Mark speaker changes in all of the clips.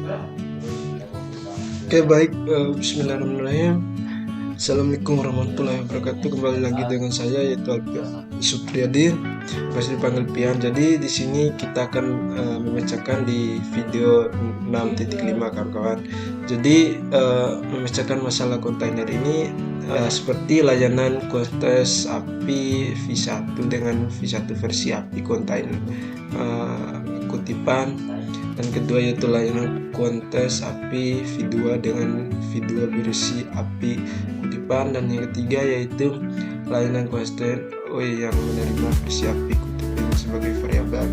Speaker 1: Oke, baik. Bismillahirrahmanirrahim. Assalamualaikum warahmatullahi wabarakatuh. Kembali lagi dengan saya, yaitu Alfian Supriyadi, masih dipanggil Pian. Jadi di sini kita akan memecahkan di video 6.5, kawan-kawan. Jadi memecahkan masalah kontainer ini seperti layanan kontes API V1 dengan V1 versi API kontainer kutipan, dan kedua yaitu layanan kontes API V2 dengan V2 versi API kutipan, dan yang ketiga yaitu layanan kontes yang menerima versi API kutipan sebagai variabel.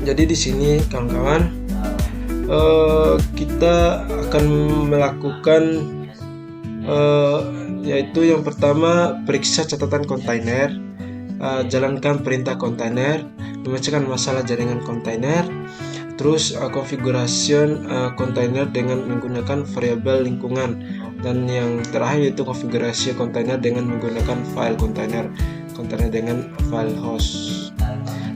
Speaker 1: Jadi di sini kawan-kawan kita akan melakukan yaitu yang pertama, periksa catatan kontainer, jalankan perintah kontainer, memecahkan masalah jaringan kontainer, terus konfigurasi kontainer dengan menggunakan variabel lingkungan, dan yang terakhir yaitu konfigurasi kontainer dengan menggunakan file kontainer dengan file host.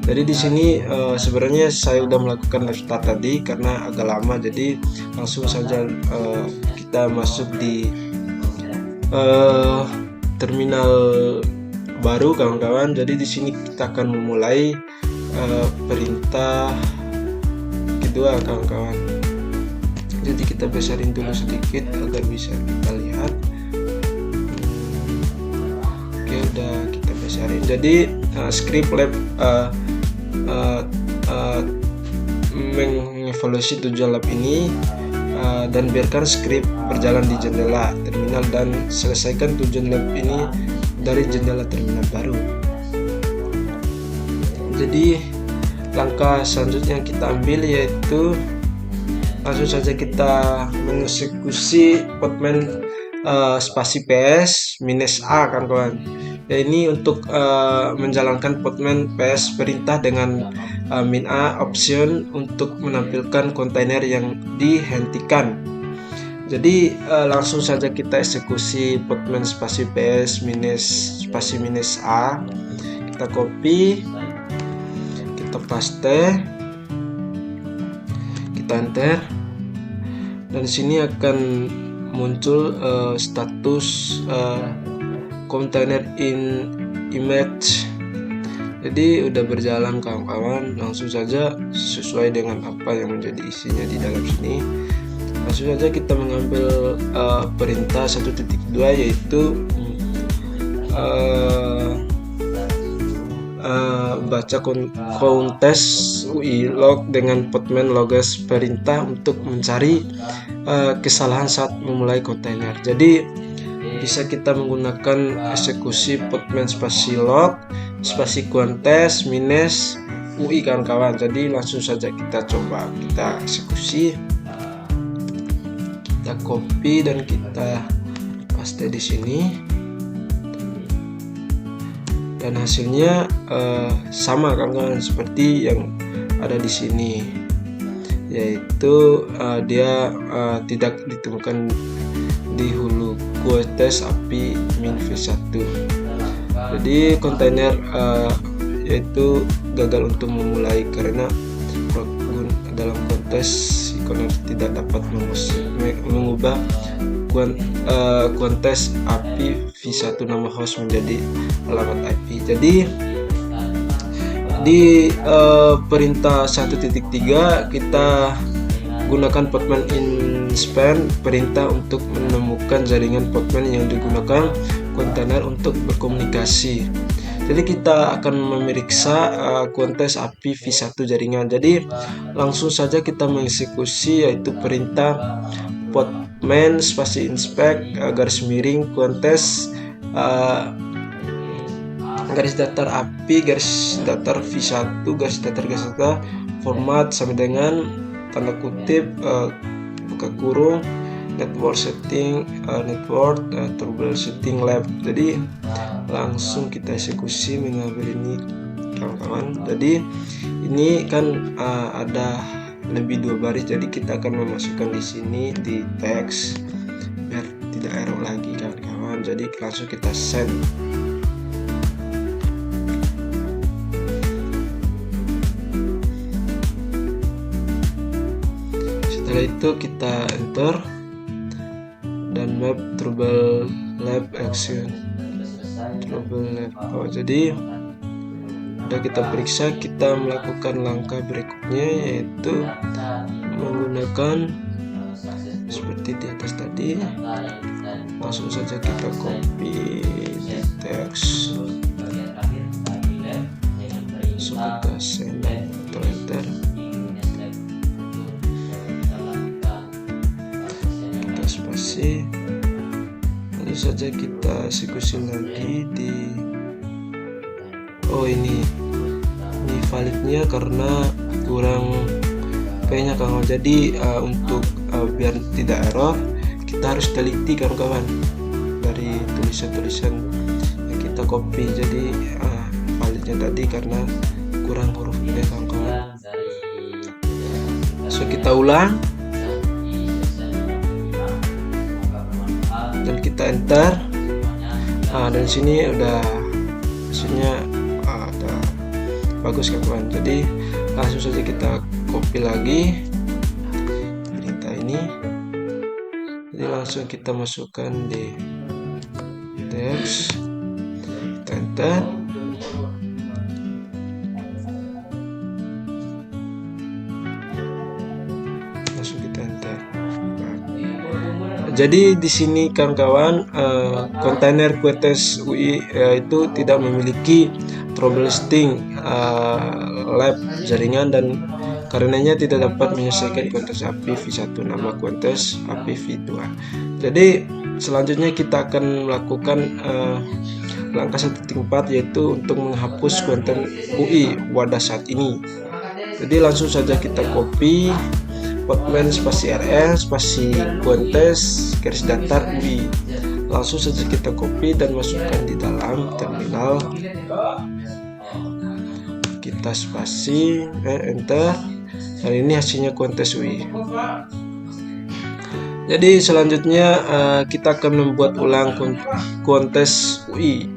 Speaker 1: Jadi di sini sebenarnya saya sudah melakukan live start tadi karena agak lama, jadi langsung saja kita masuk di terminal baru, kawan-kawan. Jadi di sini kita akan memulai perintah kedua, kawan-kawan. Jadi kita besarin dulu sedikit agar bisa kita lihat. Oke, udah kita besarin. Jadi script lab mengevaluasi tujuan lab ini, dan biarkan script berjalan di jendela terminal dan selesaikan tujuan lab ini dari jendela terminal baru. Jadi langkah selanjutnya yang kita ambil yaitu langsung saja kita mengeksekusi Podman spasi PS -A, kawan-kawan. Ya, ini untuk menjalankan Podman PS perintah dengan -A option untuk menampilkan kontainer yang dihentikan. Jadi langsung saja kita eksekusi Podman spasi PS spasi -A. Kita copy, kita paste, kita enter, dan di sini akan muncul status container in image. Jadi udah berjalan, kawan-kawan. Langsung saja sesuai dengan apa yang menjadi isinya di dalam sini. Langsung saja kita mengambil perintah 1.2 yaitu baca kontes UI log dengan Podman logas perintah untuk mencari kesalahan saat memulai kontainer. Jadi bisa kita menggunakan eksekusi Podman spasi log spasi kontes minus UI, kawan-kawan. Jadi langsung saja kita coba, kita eksekusi, kita copy dan kita paste di sini. Dan hasilnya sama, kawan-kawan, seperti yang ada di sini, yaitu dia tidak ditemukan di hulu kontes API -V1. Jadi kontainer yaitu gagal untuk memulai karena dalam kontes kontainer tidak dapat mengubah kontes API V1 nama host menjadi alamat IP. Jadi di perintah 1.3 kita gunakan Podman inspan perintah untuk menemukan jaringan Podman yang digunakan kontainer untuk berkomunikasi. Jadi kita akan memeriksa kontes API V1 jaringan. Jadi langsung saja kita mengeksekusi yaitu perintah Podman spasi inspect garis miring kontes garis datar API garis datar V1 garis datar format sama dengan tanda kutip buka kurung network setting troubleshooting lab. Jadi langsung kita eksekusi mengambil ini, kawan-kawan. Jadi ini kan ada lebih 2 baris, jadi kita akan memasukkan di sini di teks biar tidak error lagi, kawan-kawan. Jadi langsung kita send. Setelah itu kita enter dan map trouble lab action trouble lab. Jadi udah kita periksa, kita melakukan langkah berikutnya yaitu menggunakan seperti di atas tadi. Langsung saja kita copy di teks, kita send atau enter. Kita spasi, lalu saja kita eksekusi lagi di ini validnya karena kurang P-nya kawan. Jadi untuk biar tidak error, kita harus teliti kawan-kawan dari tulisan-tulisan yang kita copy. Jadi validnya tadi karena kurang huruf P kawan-kawan. So kita ulang dan kita enter. Dan sini udah hasilnya udah bagus kawan. Jadi langsung saja kita copy lagi perintah ini. Jadi langsung kita masukkan di teks, kita enter. Langsung kita enter. Jadi di sini kawan-kawan, kontainer Qt UI itu tidak memiliki troubleshooting lab jaringan dan karenanya tidak dapat menyelesaikan Qt API v1 nama Qt API v2. Jadi selanjutnya kita akan melakukan langkah 1.4 yaitu untuk menghapus konten UI pada saat ini. Jadi langsung saja kita copy Postman spasi RS spasi Qt garis datar UI. Langsung saja kita copy dan masukkan di dalam terminal. Kita spasi enter. Dan ini hasilnya Qt UI. Jadi selanjutnya kita akan membuat ulang Qt UI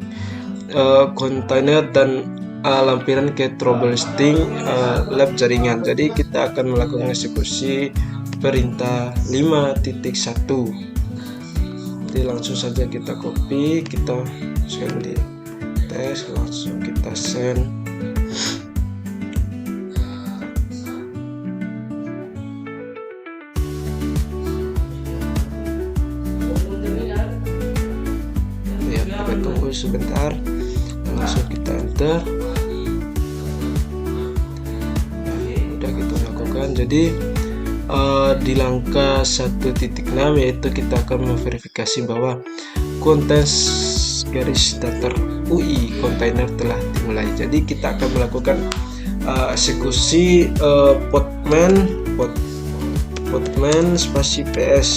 Speaker 1: kontainer dan lampiran ke troubleshooting lab jaringan. Jadi kita akan melakukan eksekusi perintah 5.1. Jadi langsung saja kita copy, kita send di teks, langsung kita send. Ya, kita tunggu sebentar, langsung kita enter. Jadi di langkah 1.6 yaitu kita akan memverifikasi bahwa kontes garis datar UI kontainer telah dimulai. Jadi kita akan melakukan eksekusi Postman spasi PS.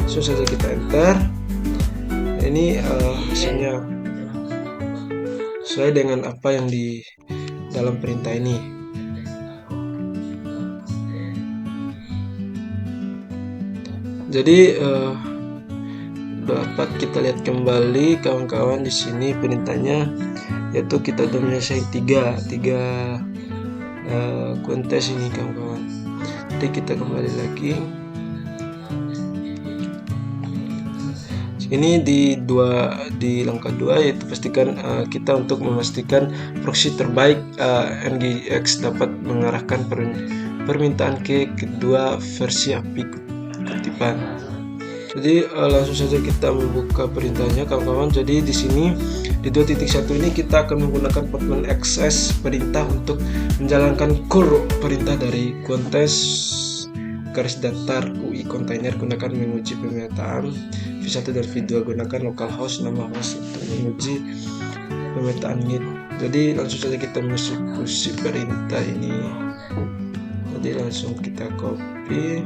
Speaker 1: Langsung saja kita enter. Ini hasilnya sesuai dengan apa yang di dalam perintah ini. Jadi dapat kita lihat kembali kawan-kawan di sini perintahnya, yaitu kita sudah menyelesaikan tiga kontes ini kawan-kawan. Jadi kita kembali lagi. Ini di langkah 2 yaitu pastikan kita untuk memastikan proxy terbaik NGX dapat mengarahkan permintaan ke kedua versi API kutipan. Jadi langsung saja kita membuka perintahnya kawan-kawan. Jadi di sini di 2.1 ini kita akan menggunakan Postman XS perintah untuk menjalankan core perintah dari kontes garis datar UI kontainer. Gunakan menguji pemetaan v1 dan v2, gunakan localhost nama host untuk menguji pemetaan NIT. Jadi langsung saja kita mengeksekusi perintah ini. Jadi langsung kita copy.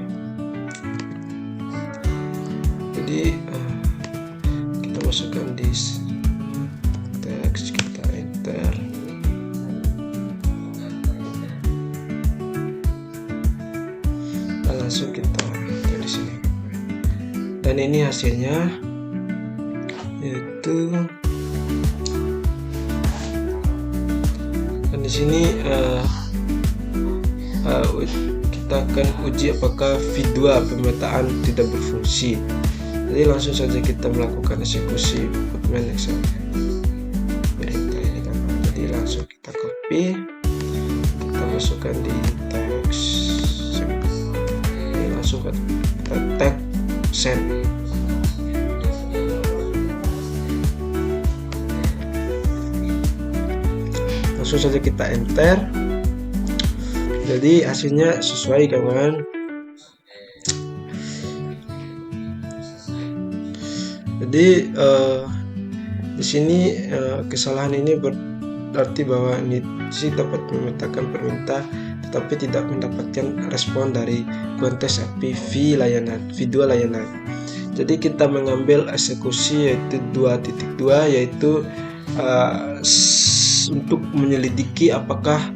Speaker 1: Jadi kita masukkan di teks, kita enter. Dan langsung kita di sini. Dan ini hasilnya yaitu, dan di sini kita akan uji apakah V2 pemetaan tidak berfungsi. Jadi langsung saja kita melakukan eksekusi Podman Excel perintah ini kan. Jadi langsung kita copy, kita masukkan di teks, ini langsung kita tag send. Langsung saja kita enter. Jadi hasilnya sesuai kawan. Jadi di sini kesalahan ini berarti bahwa Nitsi dapat memetakan perintah tetapi tidak mendapatkan respon dari kontes API V2 layanan. Jadi kita mengambil eksekusi yaitu 2.2 yaitu untuk menyelidiki apakah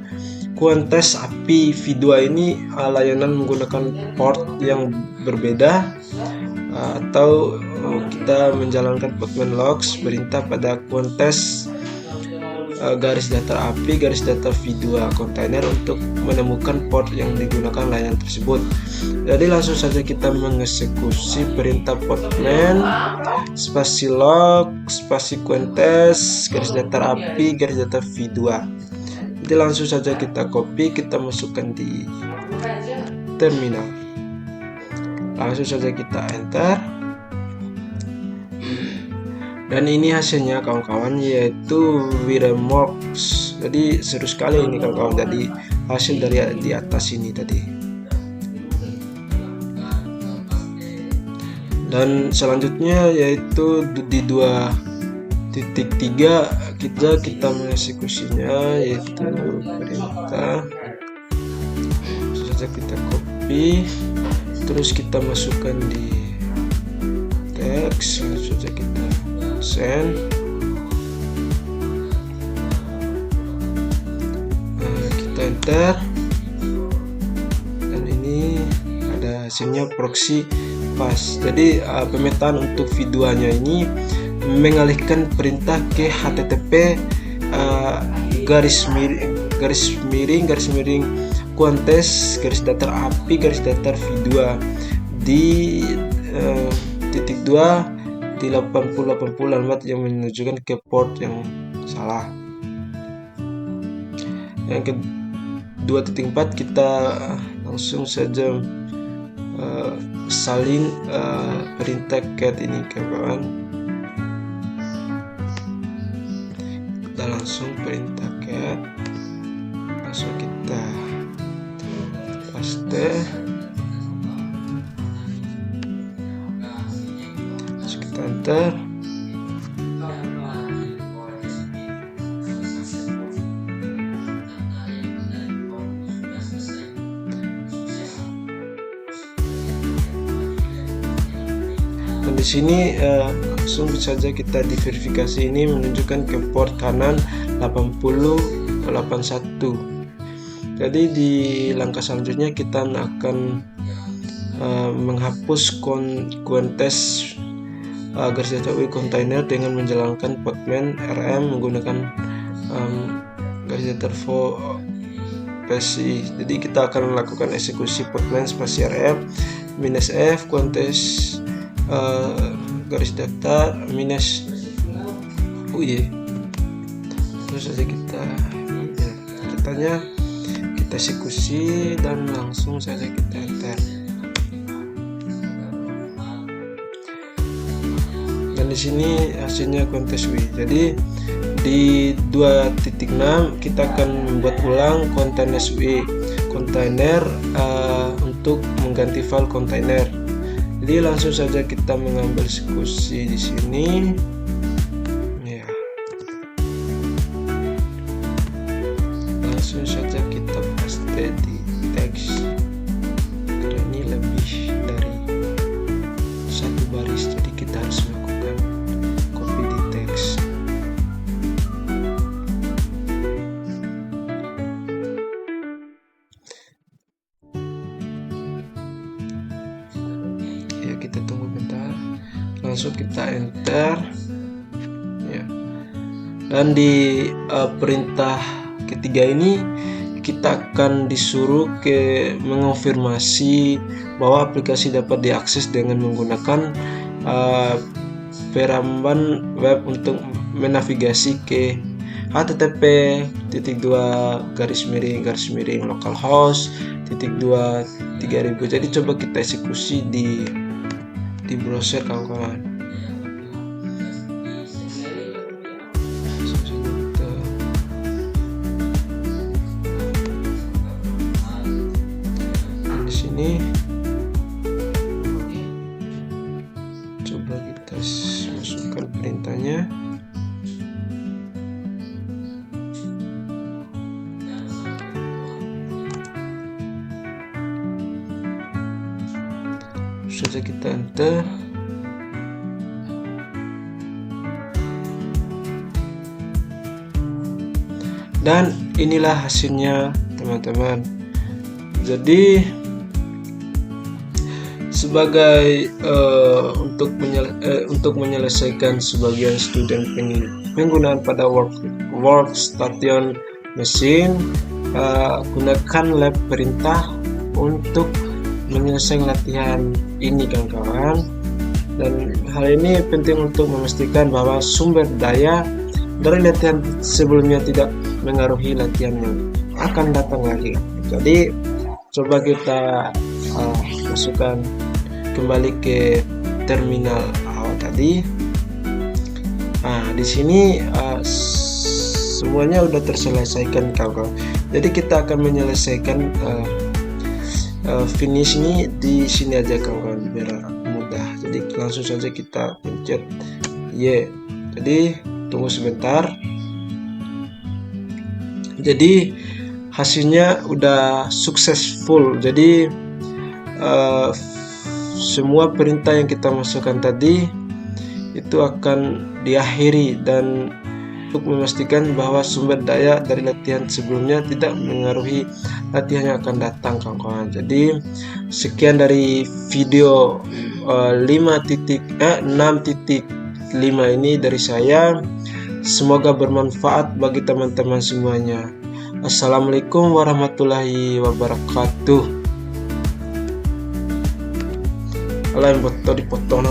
Speaker 1: kontes API V2 ini layanan menggunakan port yang berbeda atau kita menjalankan Podman logs perintah pada kontes garis datar API garis datar V2 kontainer untuk menemukan port yang digunakan layanan tersebut. Jadi langsung saja kita mengeksekusi perintah Podman spasi log spasi kontes garis datar API garis datar V2. Jadi langsung saja kita copy, kita masukkan di terminal. Langsung saja kita enter. Dan ini hasilnya kawan-kawan, yaitu Wiremworks. Jadi seru sekali ini kawan-kawan. Jadi hasil dari di atas ini tadi. Dan selanjutnya yaitu di 2.3 kita mengeksekusinya, yaitu perintah. Saja kita copy, terus kita masukkan di teks, langsung saja kita send. Kita enter, dan ini ada hasilnya proxy pas. Jadi pemetaan untuk V2 nya ini mengalihkan perintah ke HTTP garis miring kontes garis datar API garis datar V2 di titik 2 di 8080 alamat yang menunjukkan ke port yang salah. Yang ke 2.4 kita langsung saja salin perintah cat ini kawan. Kita langsung perintah cat, langsung kita paste, terus kita enter. Dan di sini langsung saja kita diverifikasi, ini menunjukkan ke port kanan 8081. Jadi di langkah selanjutnya kita akan menghapus kontes garis datar UI kontainer dengan menjalankan Podman RM menggunakan garis datar PSI. Jadi kita akan melakukan eksekusi Podman spasi RM -f kontes garis datar minus UI. Terus saja kita datanya kita eksekusi dan langsung saja kita enter. Dan di sini hasilnya kontes UI. Jadi di 2.6 kita akan membuat ulang kontainer UI kontainer untuk mengganti file kontainer. Jadi langsung saja kita mengambil eksekusi di sini. Ya. Langsung saja kita paste di teks. Karena ini lebih dari satu baris, jadi kita harus melakukan copy di teks. Ya, kita tunggu bentar. Langsung kita enter. Ya. Dan di perintah ketiga ini kita akan disuruh mengonfirmasi bahwa aplikasi dapat diakses dengan menggunakan peramban web untuk menavigasi ke http://localhost.2/3000. Jadi coba kita eksekusi di browser kawan-kawan. Ini coba kita masukkan perintahnya. Saja kita enter. Dan inilah hasilnya teman-teman. Jadi sebagai untuk menyelesaikan sebagian student penggunaan pada workstation mesin, gunakan lab perintah untuk menyelesaikan latihan ini kawan-kawan. Dan hal ini penting untuk memastikan bahwa sumber daya dari latihan sebelumnya tidak mengaruhi latihan yang akan datang lagi. Jadi coba kita masukkan kembali ke terminal awal tadi. Di sini semuanya udah terselesaikan kawan-kawan. Jadi kita akan menyelesaikan finish ini di sini aja kawan-kawan biar mudah. Jadi langsung saja kita pencet Y. Jadi tunggu sebentar. Jadi hasilnya udah successful. Jadi semua perintah yang kita masukkan tadi itu akan diakhiri, dan untuk memastikan bahwa sumber daya dari latihan sebelumnya tidak mengaruhi latihan yang akan datang kawan-kawan. Jadi sekian dari video 6.5 ini dari saya. Semoga bermanfaat bagi teman-teman semuanya. Assalamualaikum warahmatullahi wabarakatuh. Alah yang dipotong